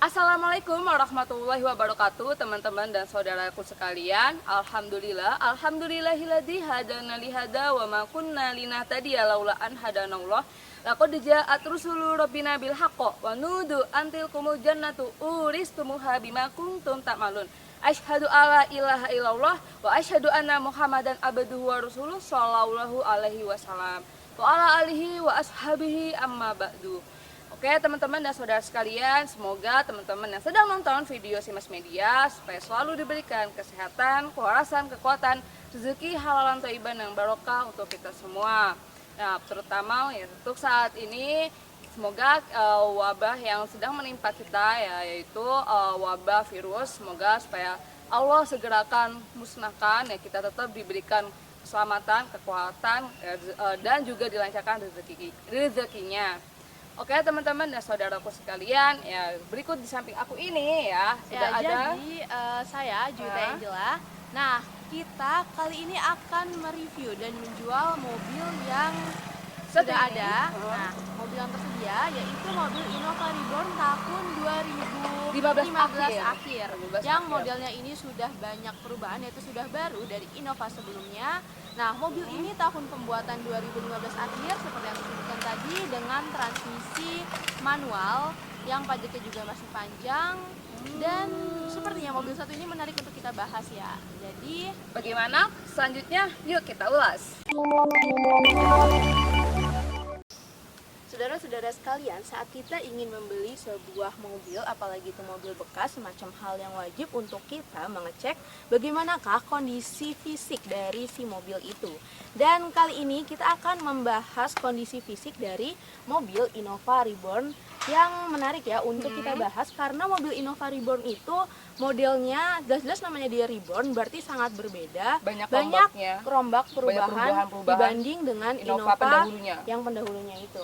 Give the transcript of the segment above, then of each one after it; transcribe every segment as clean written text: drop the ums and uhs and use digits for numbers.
Assalamualaikum warahmatullahi wabarakatuh, teman-teman dan saudaraku sekalian. Alhamdulillahilladzi hadana lihada wa ma kunna linahtadiya laula an hadanallah. Laqad ja'at rusulu rabbina bil haqqi wa nudu antil kumul jannatu uristumuha bima kuntum ta'malun. Asyhadu alla ilaha illallah wa asyhadu anna Muhammadan abduhu wa rasuluh sallallahu alaihi wasallam wa ala alihi wa ashabihi amma ba'du. Oke teman-teman dan saudara sekalian, semoga teman-teman yang sedang nonton video Simas Media supaya selalu diberikan kesehatan, kewarasan, kekuatan, rezeki halalan thayyiban yang barokah untuk kita semua. Nah, terutama ya, untuk saat ini semoga wabah yang sedang menimpa kita yaitu wabah virus, semoga supaya Allah segerakan musnahkan ya, kita tetap diberikan keselamatan, kekuatan dan juga dilancarkan rezekinya. Oke teman-teman dan saudaraku sekalian, ya berikut di samping aku ini ya sudah ada. Jadi saya Juwita Angela. Nah, kita kali ini akan mereview dan menjual mobil yang sudah ada. Nah, mobil yang tersedia yaitu mobil Innova Reborn tahun 2015 akhir. Yang modelnya ini sudah banyak perubahan, yaitu sudah baru dari Innova sebelumnya. Nah, mobil ini tahun pembuatan 2015 akhir seperti yang disebutkan tadi, dengan transmisi manual yang pajaknya juga masih panjang. Dan sepertinya mobil satu ini menarik untuk kita bahas ya. Jadi bagaimana selanjutnya? Yuk kita ulas. Saudara-saudara sekalian, saat kita ingin membeli sebuah mobil, apalagi itu mobil bekas, semacam hal yang wajib untuk kita mengecek bagaimanakah kondisi fisik dari si mobil itu. Dan kali ini kita akan membahas kondisi fisik dari mobil Innova Reborn yang menarik ya untuk kita bahas, karena mobil Innova Reborn itu modelnya jelas-jelas namanya dia Reborn, berarti sangat berbeda, banyak rombak perubahan dibanding dengan Innova yang pendahulunya itu.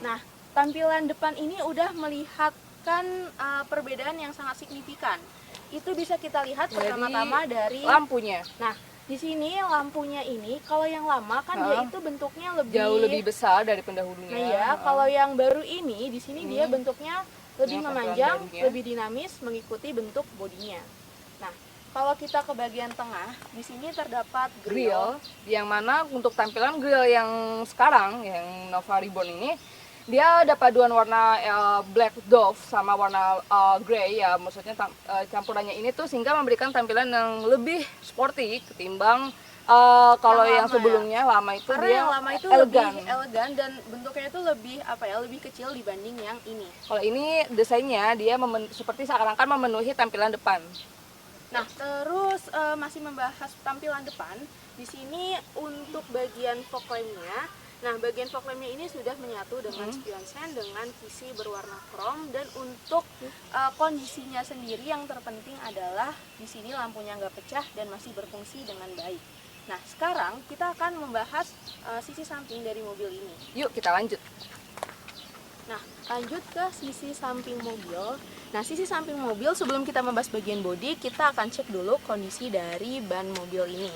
Nah, tampilan depan ini udah melihatkan perbedaan yang sangat signifikan. Itu bisa kita lihat pertama-tama dari lampunya. Nah, di sini lampunya ini, kalau yang lama kan dia itu bentuknya jauh lebih besar dari pendahulunya. Nah ya, kalau yang baru ini di sini dia bentuknya lebih memanjang, lebih dinamis mengikuti bentuk bodinya. Nah, kalau kita ke bagian tengah, di sini terdapat grill, yang mana untuk tampilan grill yang sekarang yang Innova Reborn ini dia ada paduan warna black dove sama warna grey ya, maksudnya campurannya ini tuh sehingga memberikan tampilan yang lebih sporty ketimbang kalau yang sebelumnya ya. Lama itu karena dia yang lama itu elegan. Lebih elegan dan bentuknya itu lebih lebih kecil dibanding yang ini. Kalau ini desainnya dia seperti seakan-akan memenuhi tampilan depan. Nah, terus masih membahas tampilan depan, di sini untuk bagian fog lamp-nya. Nah, bagian fog lamp-nya ini sudah menyatu dengan spion sen dengan visi berwarna krom, dan untuk kondisinya sendiri yang terpenting adalah di sini lampunya nggak pecah dan masih berfungsi dengan baik. Nah, sekarang kita akan membahas sisi samping dari mobil ini. Yuk kita lanjut. Nah, lanjut ke sisi samping mobil. Nah, sisi samping mobil sebelum kita membahas bagian bodi, kita akan cek dulu kondisi dari ban mobil ini.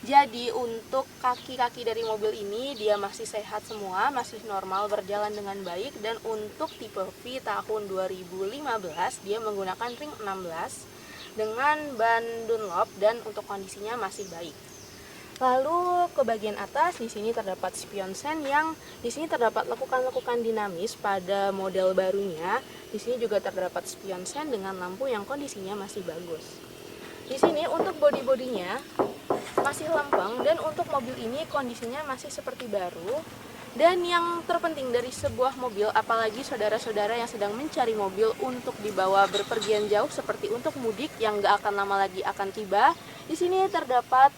Jadi untuk kaki-kaki dari mobil ini dia masih sehat semua, masih normal, berjalan dengan baik. Dan untuk tipe V tahun 2015 dia menggunakan ring 16 dengan ban Dunlop dan untuk kondisinya masih baik. Lalu ke bagian atas, di sini terdapat spion sen yang di sini terdapat lekukan-lekukan dinamis pada model barunya. Di sini juga terdapat spion sen dengan lampu yang kondisinya masih bagus. Di sini untuk bodi-bodinya masih lempeng, dan untuk mobil ini kondisinya masih seperti baru. Dan yang terpenting dari sebuah mobil, apalagi saudara-saudara yang sedang mencari mobil untuk dibawa berpergian jauh seperti untuk mudik yang gak akan lama lagi akan tiba, di sini terdapat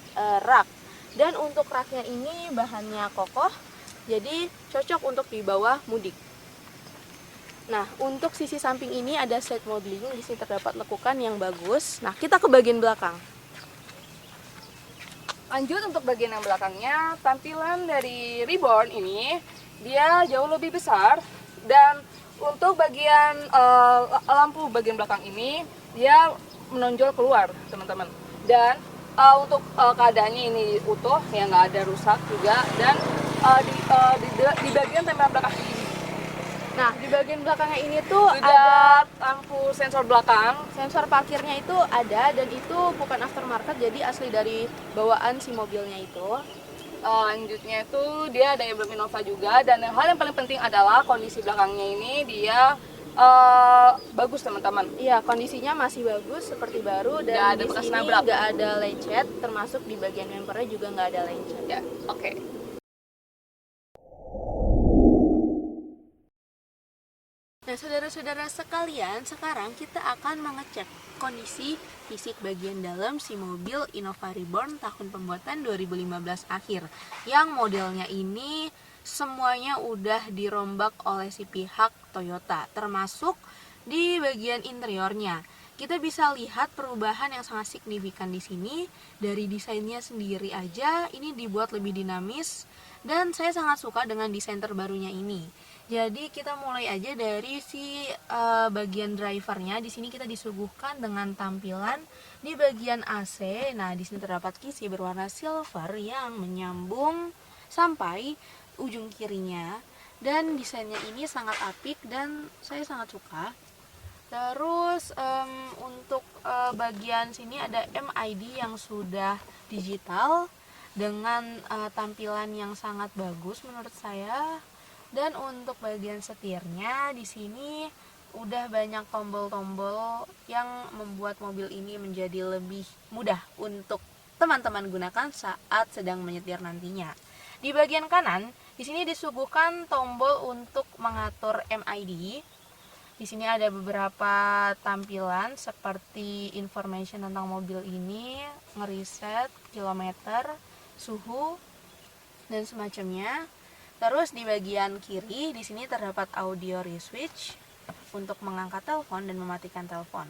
rak. Dan untuk raknya ini bahannya kokoh, jadi cocok untuk dibawa mudik. Nah, untuk sisi samping ini ada side modeling, di sini terdapat lekukan yang bagus. Nah, kita ke bagian belakang. Lanjut untuk bagian yang belakangnya, tampilan dari Reborn ini dia jauh lebih besar, dan untuk bagian lampu bagian belakang ini dia menonjol keluar teman-teman. Dan untuk keadaannya ini utuh ya, nggak ada rusak juga. Dan di bagian tampilan belakang ini Nah, di bagian belakangnya ini tuh ada Sudah lampu sensor belakang. sensor parkirnya itu ada, dan itu bukan aftermarket, jadi asli dari bawaan si mobilnya itu. Lanjutnya itu dia ada emblem Innova juga, dan hal yang paling penting adalah kondisi belakangnya ini dia bagus teman-teman. Iya, kondisinya masih bagus seperti baru, Nggak dan ada di bekas sini nabrak. nggak ada lecet, termasuk di bagian bumpernya juga nggak ada lecet. Ya, oke. Nah, saudara-saudara sekalian, sekarang kita akan mengecek kondisi fisik bagian dalam si mobil Innova Reborn tahun pembuatan 2015 akhir, yang modelnya ini semuanya udah dirombak oleh si pihak Toyota, termasuk di bagian interiornya. Kita bisa lihat perubahan yang sangat signifikan di sini. Dari desainnya sendiri aja ini dibuat lebih dinamis, dan saya sangat suka dengan desain terbarunya ini. Jadi kita mulai aja dari si bagian drivernya. Di sini kita disuguhkan dengan tampilan di bagian AC. Nah, di sini terdapat kisi berwarna silver yang menyambung sampai ujung kirinya, dan desainnya ini sangat apik dan saya sangat suka. Terus untuk bagian sini ada MID yang sudah digital dengan tampilan yang sangat bagus menurut saya. Dan untuk bagian setirnya di sini udah banyak tombol-tombol yang membuat mobil ini menjadi lebih mudah untuk teman-teman gunakan saat sedang menyetir nantinya. Di bagian kanan, di sini disuguhkan tombol untuk mengatur MID. Di sini ada beberapa tampilan seperti information tentang mobil ini, ngeriset, kilometer, suhu, dan semacamnya. Terus di bagian kiri di sini terdapat audio reswitch untuk mengangkat telepon dan mematikan telepon.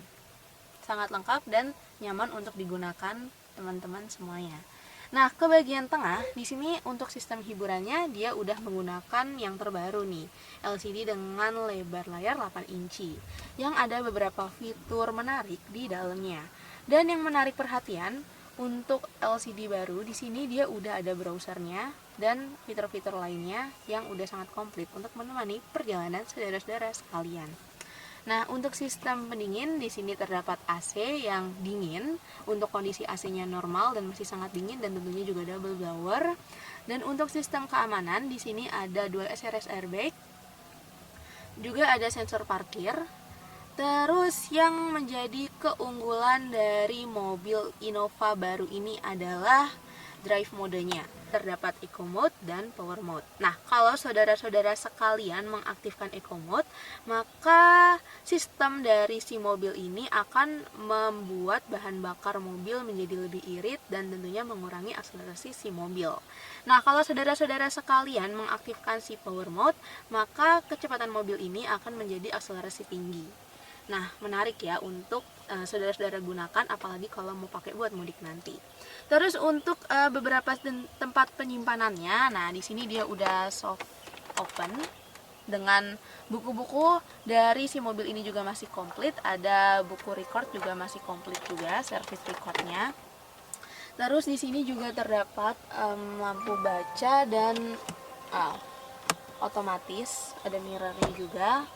Sangat lengkap dan nyaman untuk digunakan teman-teman semuanya. Nah, ke bagian tengah di sini untuk sistem hiburannya dia udah menggunakan yang terbaru nih, LCD dengan lebar layar 8 inci yang ada beberapa fitur menarik di dalamnya. Dan yang menarik perhatian, untuk LCD baru di sini dia udah ada browsernya dan fitur-fitur lainnya yang udah sangat komplit untuk menemani perjalanan saudara-saudara sekalian. Nah, untuk sistem pendingin di sini terdapat AC yang dingin. Untuk kondisi AC-nya normal dan masih sangat dingin, dan tentunya juga double blower. Dan untuk sistem keamanan di sini ada dual SRS airbag. Juga ada sensor parkir. Terus yang menjadi keunggulan dari mobil Innova baru ini adalah drive modenya. Terdapat eco mode dan power mode. Nah, kalau saudara-saudara sekalian mengaktifkan eco mode, maka sistem dari si mobil ini akan membuat bahan bakar mobil menjadi lebih irit dan tentunya mengurangi akselerasi si mobil. Nah, kalau saudara-saudara sekalian mengaktifkan si power mode, maka kecepatan mobil ini akan menjadi akselerasi tinggi. Nah, menarik ya untuk saudara-saudara gunakan, apalagi kalau mau pakai buat mudik nanti. Terus untuk beberapa tempat penyimpanannya, nah di sini dia udah soft open dengan buku-buku dari si mobil ini juga masih komplit. Ada buku record juga masih komplit juga, service recordnya. Terus di sini juga terdapat lampu baca dan otomatis, ada mirrornya juga.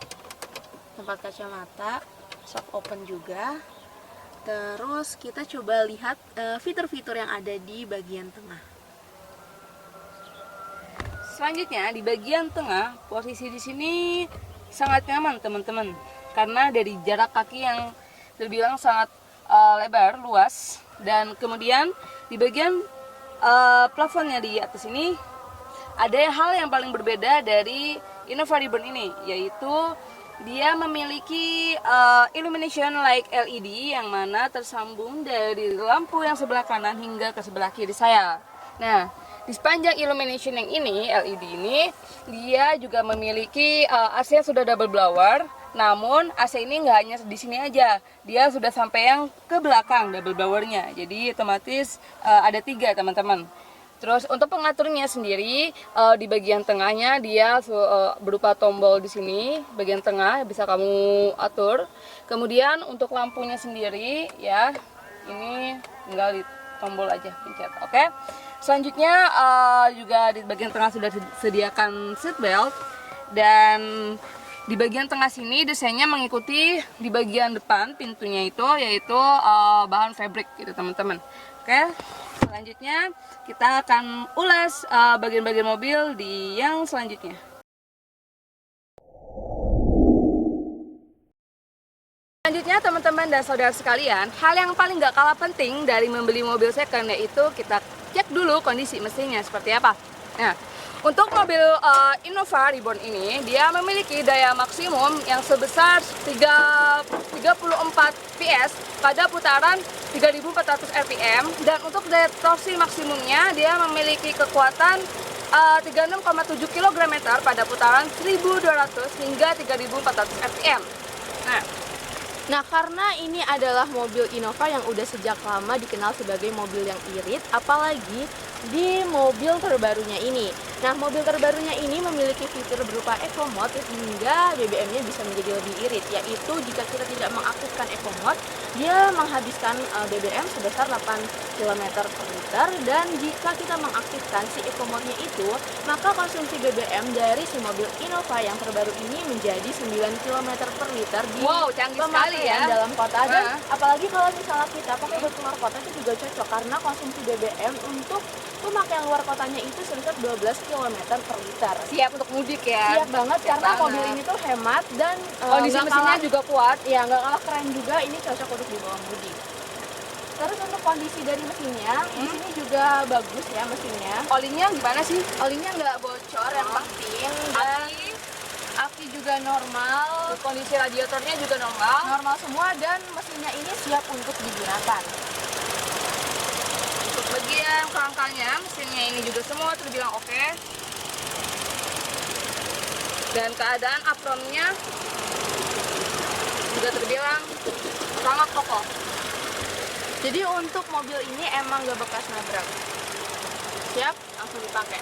Tempat kacamata, soft open juga. Terus kita coba lihat fitur-fitur yang ada di bagian tengah. Selanjutnya di bagian tengah, posisi di sini sangat nyaman teman-teman, karena dari jarak kaki yang terbilang sangat lebar, luas, dan kemudian di bagian plafonnya di atas ini ada hal yang paling berbeda dari Innova Reborn ini, yaitu dia memiliki illumination light LED yang mana tersambung dari lampu yang sebelah kanan hingga ke sebelah kiri saya. Nah, di sepanjang illumination yang ini, LED ini, dia juga memiliki AC yang sudah double blower. Namun AC ini nggak hanya di sini aja, dia sudah sampai yang ke belakang double blowernya. Jadi otomatis ada 3 teman-teman. Terus untuk pengaturnya sendiri di bagian tengahnya dia berupa tombol di sini, bagian tengah bisa kamu atur. Kemudian untuk lampunya sendiri ya, ini tinggal di tombol aja pencet. Oke. Selanjutnya juga di bagian tengah sudah disediakan seat belt, dan Di bagian tengah sini desainnya mengikuti di bagian depan pintunya itu, yaitu bahan fabric gitu teman-teman. Oke, selanjutnya kita akan ulas bagian-bagian mobil di yang selanjutnya. Selanjutnya teman-teman dan saudara sekalian, hal yang paling gak kalah penting dari membeli mobil second yaitu kita cek dulu kondisi mesinnya seperti apa. Nah, untuk mobil Innova Reborn ini, dia memiliki daya maksimum yang sebesar 34 PS pada putaran 3400 rpm, dan untuk daya torsi maksimumnya dia memiliki kekuatan 36,7 km pada putaran 1200 hingga 3400 rpm. Nah, karena ini adalah mobil Innova yang udah sejak lama dikenal sebagai mobil yang irit, apalagi di mobil terbarunya ini. Nah, mobil terbarunya ini memiliki fitur berupa eco mode hingga BBM-nya bisa menjadi lebih irit, yaitu jika kita tidak mengaktifkan eco mode, dia menghabiskan BBM sebesar 8 km per liter, dan jika kita mengaktifkan si eco mode-nya itu, maka konsumsi BBM dari si mobil Innova yang terbaru ini menjadi 9 km per liter di Canggih sekali ya dalam kota. Dan apalagi kalau misalnya kita pakai buat keluar kota itu juga cocok, karena konsumsi BBM untuk pemakaian luar kotanya itu sekitar 12 km per liter. Siap untuk mudik ya. Siap banget, karena mobil ini tuh hemat dan kondisi mesinnya juga kuat. Ya, nggak kalah keren juga, ini cocok untuk dibawa mudik. Terus untuk kondisi dari mesinnya, di sini juga bagus ya mesinnya. Olinya gimana sih? Olinya nggak bocor, yang penting. Dan aki juga normal, Kondisi radiatornya juga normal. semua, dan mesinnya ini siap untuk digunakan. Untuk bagian kerangkanya, mesinnya ini juga semua terbilang oke. Dan keadaan apronnya juga terbilang sangat kokoh. Jadi untuk mobil ini emang gak bekas nabrak. Siap, langsung dipakai.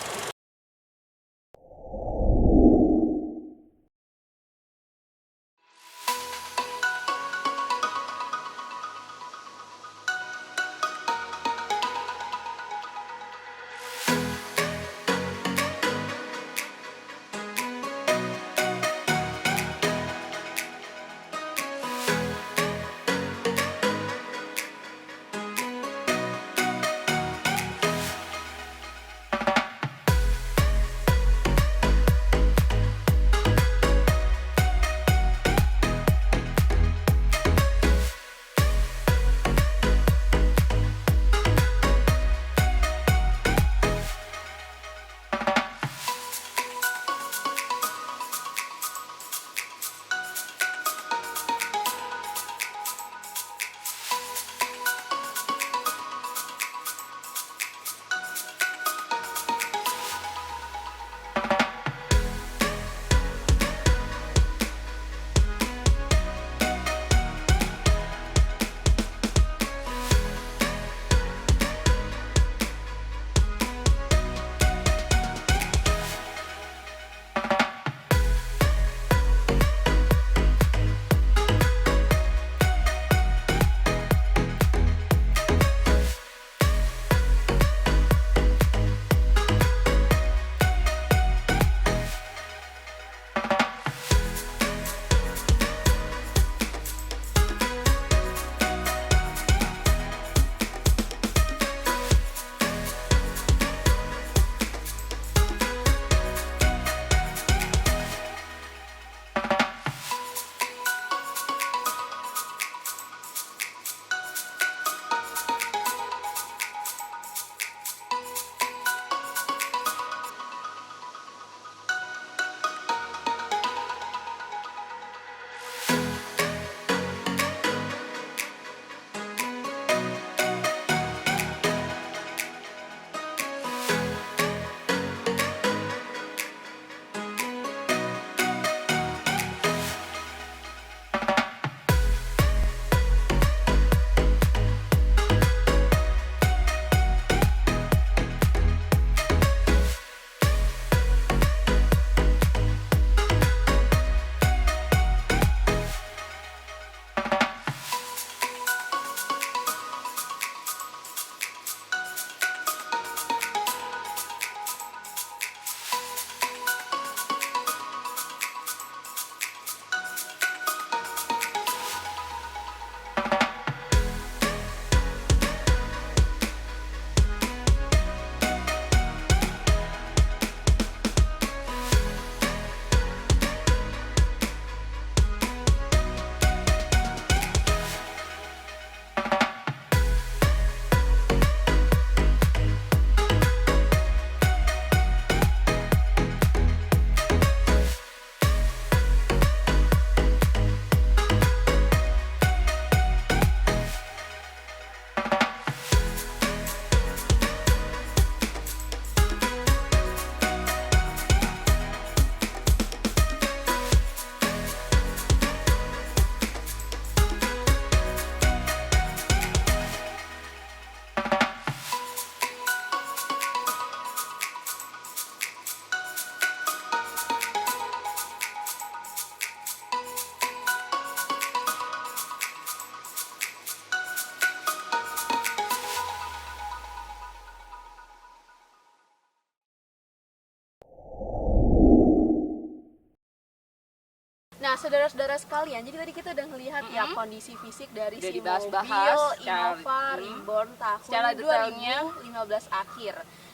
saudara-saudara sekalian, jadi tadi kita udah ngelihat ya kondisi fisik dari Udah si dibahas-bahas mobil secara- Innova Reborn secara tahun detailnya. 2015 akhir.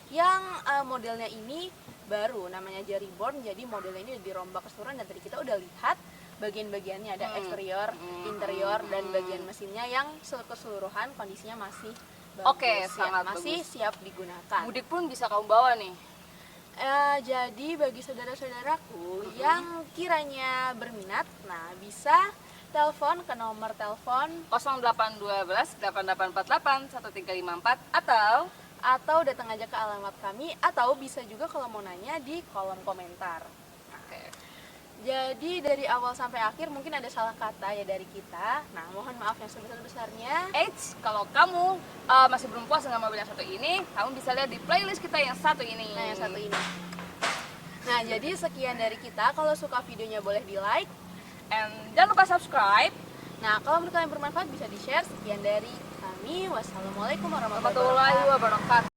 Yang modelnya ini baru, namanya aja Reborn, jadi modelnya ini udah dirombak keseluruhan dan tadi kita udah lihat bagian-bagiannya, ada eksterior, interior, dan bagian mesinnya yang keseluruhan kondisinya masih bagus, Oke, ya, sangat masih bagus. siap digunakan. Mudik pun bisa kamu bawa nih. Jadi bagi saudara-saudaraku yang kiranya berminat, nah bisa telepon ke nomor telepon 0812 8848 1354 atau datang aja ke alamat kami, atau bisa juga kalau mau nanya di kolom komentar. Oke. Jadi dari awal sampai akhir mungkin ada salah kata ya dari kita. Nah, mohon maaf yang sebesar-besarnya. Kalau kamu masih belum puas dengan mobil yang satu ini, kamu bisa lihat di playlist kita yang satu ini. Nah, yang satu ini. Nah, jadi sekian dari kita. Kalau suka videonya boleh di-like. And jangan lupa subscribe. Nah, kalau menurut kalian bermanfaat bisa di-share. Sekian dari kami. Wassalamualaikum warahmatullahi Warahmatullahi wabarakatuh. wabarakatuh.